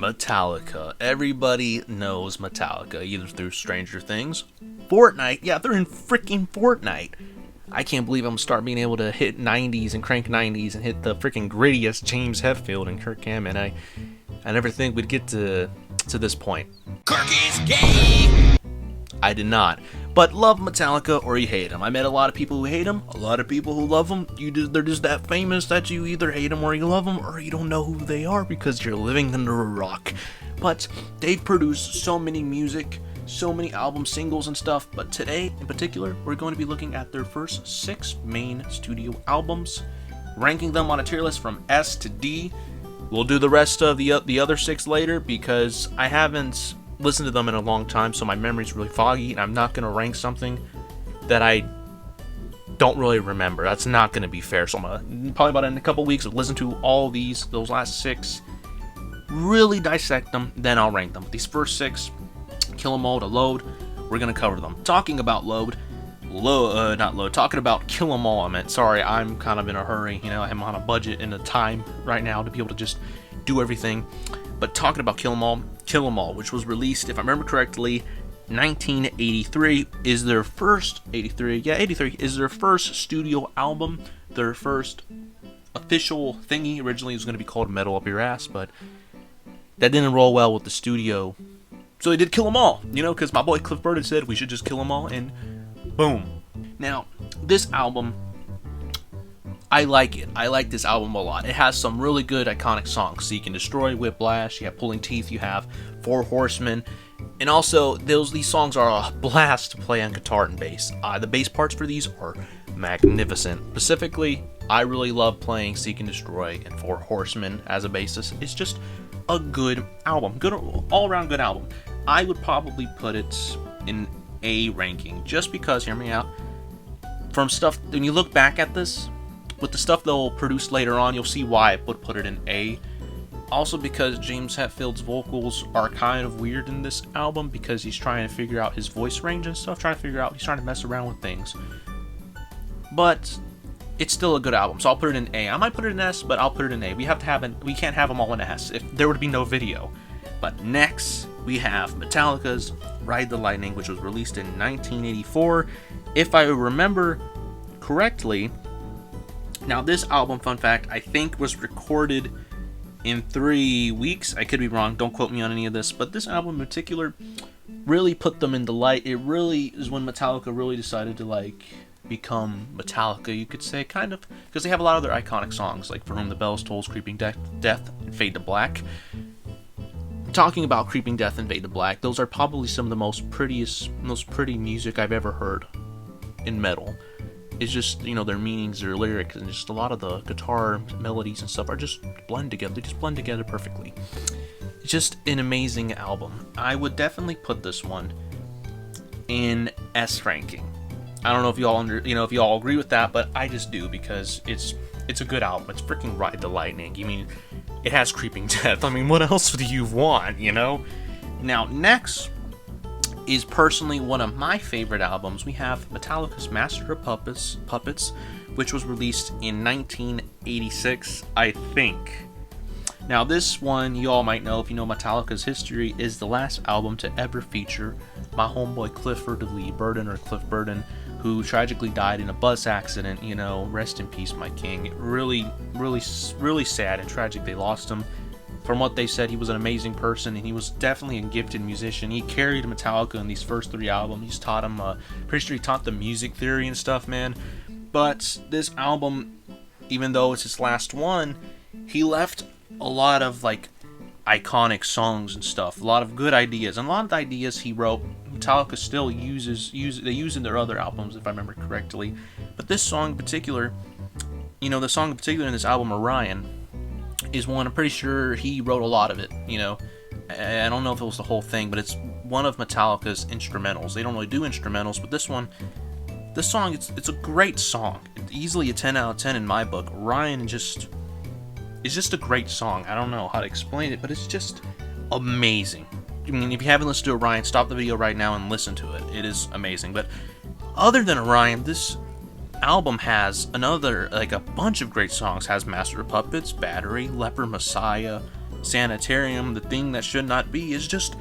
Metallica. Everybody knows Metallica, either through Stranger Things, Fortnite. Yeah, they're in freaking Fortnite. I can't believe I'm gonna start being able to hit 90s and crank 90s and hit the freaking grittiest James Hetfield and Kirk Hammett. I never think we'd get to this point. Kirk is gay! I did not. But love Metallica or you hate them. I met a lot of people who hate them, a lot of people who love them. They're just that famous that you either hate them or you love them, or you don't know who they are because you're living under a rock. But they've produced so many music, so many album singles and stuff. But today, in particular, we're going to be looking at their first 6 main studio albums, ranking them on a tier list from S to D. We'll do the rest of the other 6 later because I haven't listened to them in a long time, so my memory's really foggy, and I'm not going to rank something that I don't really remember. That's not going to be fair. So I'm going to probably in a couple weeks listen to all those last 6, really dissect them, then I'll rank them. These first 6, Kill 'Em All to Load, we're going to cover them. Talking about talking about Kill 'Em All, I meant. Sorry, I'm kind of in a hurry. I'm on a budget and a time right now to be able to just do everything. But talking about Kill 'Em All, which was released, if I remember correctly, 1983, is their first 83 is their first studio album, their first official thingy. Originally, it was going to be called Metal Up Your Ass, but that didn't roll well with the studio, so they did Kill 'Em All. Because my boy Cliff Burton said we should just kill 'em all, and boom. Now, this album, I like it. I like this album a lot. It has some really good iconic songs. Seek and Destroy, Whiplash, you have Pulling Teeth, you have Four Horsemen, and also these songs are a blast to play on guitar and bass. The bass parts for these are magnificent. Specifically, I really love playing Seek and Destroy and Four Horsemen as a bassist. It's just a good album. Good, all-around good album. I would probably put it in A ranking, just because, hear me out, from stuff, when you look back at this, with the stuff they'll produce later on, you'll see why I would put it in A. Also because James Hetfield's vocals are kind of weird in this album because he's trying to figure out his voice range and stuff, he's trying to mess around with things. But it's still a good album, so I'll put it in A. I might put it in S, but I'll put it in A. We can't have them all in S if there would be no video. But next, we have Metallica's Ride the Lightning, which was released in 1984. If I remember correctly, now this album, fun fact, I think was recorded in 3 weeks. I could be wrong, don't quote me on any of this, but this album in particular really put them in the light. It really is when Metallica really decided to become Metallica, you could say, kind of, because they have a lot of their iconic songs, like For Whom the Bells Tolls, Creeping Death, and Fade to Black. Talking about Creeping Death and Fade to Black, those are probably some of the most pretty music I've ever heard in metal. It's just, their meanings, their lyrics, and just a lot of the guitar melodies and stuff are just blend together. They just blend together perfectly. It's just an amazing album. I would definitely put this one in S ranking. I don't know if if y'all agree with that, but I just do because it's a good album. It's freaking Ride the Lightning. It has Creeping Death. What else do you want, Now, next is personally one of my favorite albums. We have Metallica's Master of Puppets, which was released in 1986, I think. Now, this one, you all might know, if you know Metallica's history, is the last album to ever feature my homeboy Cliff Burton, who tragically died in a bus accident. Rest in peace, my king. Really, really, really sad and tragic they lost him. From what they said, he was an amazing person, and he was definitely a gifted musician. He carried Metallica in these first 3 albums. He's taught him, pretty sure he taught them music theory and stuff, man. But this album, even though it's his last one, he left a lot of, iconic songs and stuff. A lot of good ideas. And a lot of the ideas he wrote, Metallica still uses in their other albums, if I remember correctly. But this song in particular, the song in particular in this album, Orion, is one, I'm pretty sure he wrote a lot of it, I don't know if it was the whole thing, but it's one of Metallica's instrumentals. They don't really do instrumentals, but this song, it's a great song. It's easily a 10 out of 10 in my book. Orion is just a great song. I don't know how to explain it, but it's just amazing. If you haven't listened to Orion, stop the video right now and listen to it. It is amazing. But other than Orion, this album has a bunch of great songs. Has Master of Puppets, Battery, Leper Messiah, Sanitarium, The Thing That Should Not Be, is just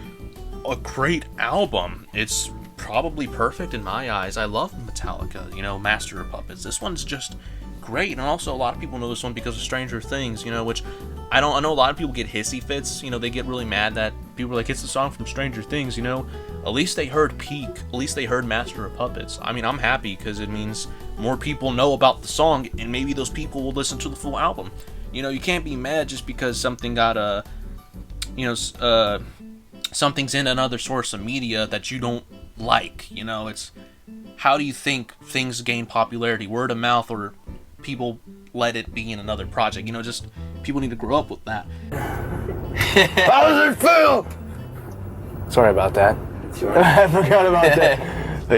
a great album. It's probably perfect in my eyes. I love Metallica, Master of Puppets. This one's just great, and also a lot of people know this one because of Stranger Things, which I know a lot of people get hissy fits, they get really mad that people are like, it's the song from Stranger Things, at least they heard Peak, at least they heard Master of Puppets. I mean, I'm happy because it means more people know about the song, and maybe those people will listen to the full album. You can't be mad just because something got something's in another source of media that you don't like. It's, how do you think things gain popularity? Word of mouth, or people let it be in another project? Just people need to grow up with that. How does it feel? Sorry about that. I forgot about that. Do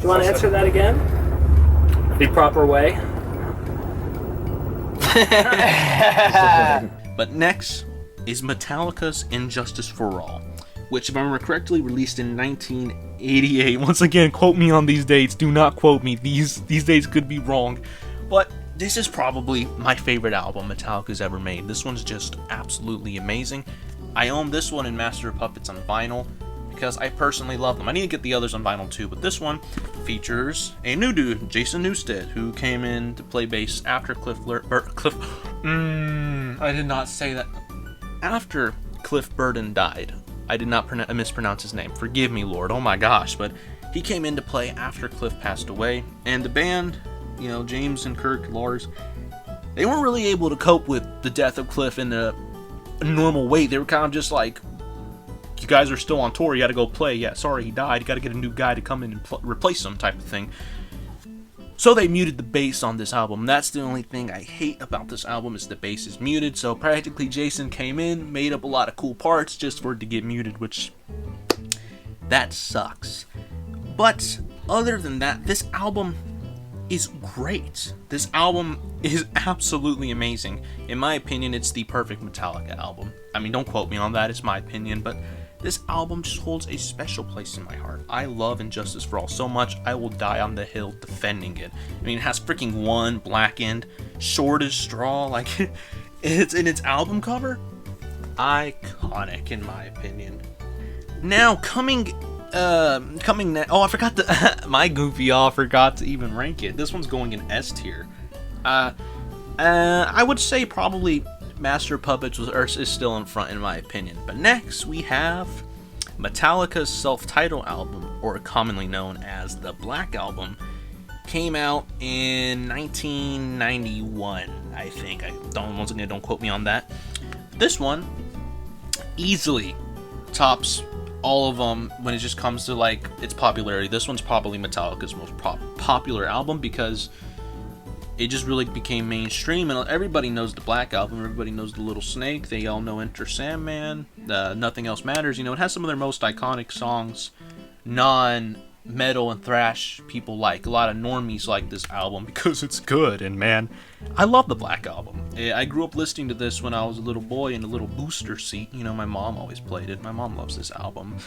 you want to answer that again? The proper way? But next is Metallica's Injustice for All, which, if I remember correctly, released in 1988. Once again, quote me on these dates. Do not quote me. These dates could be wrong. But this is probably my favorite album Metallica's ever made. This one's just absolutely amazing. I own this one in Master of Puppets on vinyl because I personally love them. I need to get the others on vinyl too, but this one features a new dude, Jason Newsted, who came in to play bass after I did not say that. After Cliff Burton died. I did not mispronounce his name. Forgive me, Lord. Oh my gosh. But he came in to play after Cliff passed away. And the band, James and Kirk, Lars, they weren't really able to cope with the death of Cliff in a normal way. They were kind of just like, you guys are still on tour. You got to go play. Yeah, sorry, he died. You got to get a new guy to come in and replace him, type of thing. So they muted the bass on this album. That's the only thing I hate about this album, is the bass is muted. So practically Jason came in, made up a lot of cool parts just for it to get muted, which, that sucks. But other than that, this album is great. This album is absolutely amazing. In my opinion, it's the perfect Metallica album. I mean, don't quote me on that, it's my opinion, but this album just holds a special place in my heart. I love Injustice for All so much, I will die on the hill defending it. I mean, it has freaking one blackened, short as straw, like, it's in its album cover. Iconic, in my opinion. Now, coming now. Oh, I forgot to. My goofy y'all forgot to even rank it. This one's going in S tier. I would say probably Master of Puppets is still in front in my opinion. But next we have Metallica's self-titled album, or commonly known as the Black Album, came out in 1991. I think. Once again, don't quote me on that. This one easily tops all of them when it just comes to like its popularity. This one's probably Metallica's most popular album because it just really became mainstream, and everybody knows the Black Album, everybody knows the Little Snake, they all know Enter Sandman, Nothing Else Matters. It has some of their most iconic songs. Non-metal and thrash people like. A lot of normies like this album because it's good, and man, I love the Black Album. I grew up listening to this when I was a little boy in a little booster seat. My mom always played it. My mom loves this album,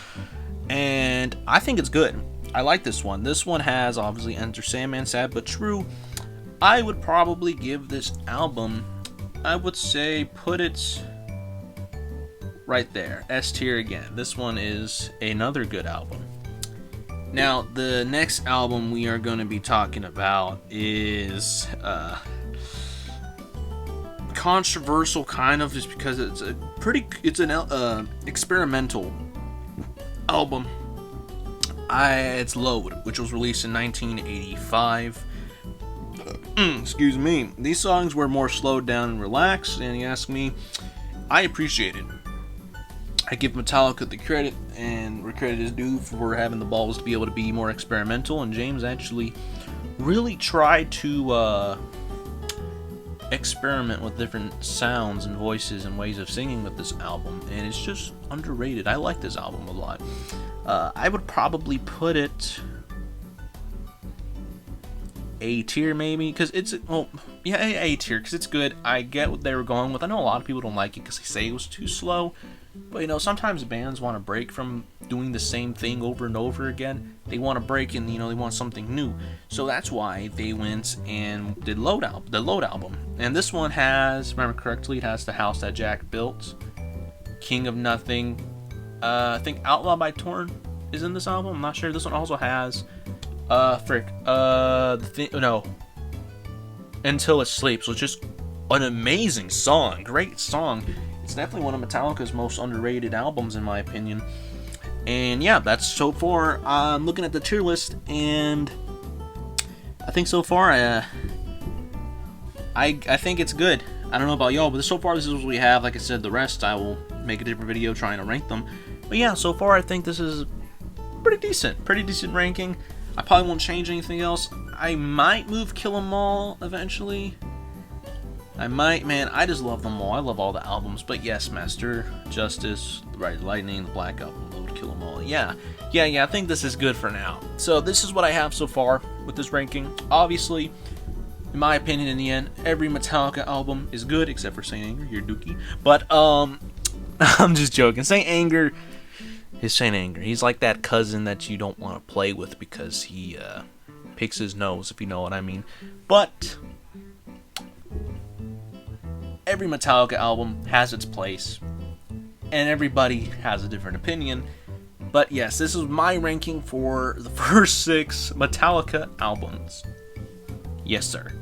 and I think it's good. I like this one. This one has, obviously, Enter Sandman, Sad But True. I would probably give this album, I would say, put it right there, S tier again. This one is another good album. Now, the next album we are going to be talking about is controversial, kind of, just because it's an experimental album. It's Load, which was released in 1985. Excuse me. These songs were more slowed down and relaxed, and you ask me, I appreciate it. I give Metallica the credit, and where credit is due, for having the balls to be able to be more experimental, and James actually really tried to experiment with different sounds and voices and ways of singing with this album, and it's just underrated. I like this album a lot. I would probably put it A tier, maybe, because it's, A tier, because it's good. I get what they were going with. I know a lot of people don't like it because they say it was too slow, but sometimes bands want to break from doing the same thing over and over again. They want to break and, they want something new. So that's why they went and did the Load album. And this one has, if I remember correctly, it has The House That Jack Built, King of Nothing. I think Outlaw by Torn is in this album. I'm not sure. This one also has Until It Sleeps, which is an amazing song. Great song. It's definitely one of Metallica's most underrated albums, in my opinion. And yeah, that's so far. I'm looking at the tier list, and I think so far, I think it's good. I don't know about y'all, but so far this is what we have. Like I said, the rest I will make a different video trying to rank them. But yeah, so far I think this is pretty decent ranking. I probably won't change anything else. I might move Kill 'Em All eventually. I might, man, I just love them all. I love all the albums. But yes, Master, Justice, The Ride of Lightning, the Black Album, Load, Kill 'Em All. Yeah, I think this is good for now. So this is what I have so far with this ranking. Obviously, in my opinion, in the end, every Metallica album is good, except for Saint Anger, you're dookie. But, I'm just joking. Saint Anger is Saint Anger. He's like that cousin that you don't want to play with because he, picks his nose, if you know what I mean. But every Metallica album has its place, and everybody has a different opinion. But yes, this is my ranking for the first 6 Metallica albums. Yes, sir.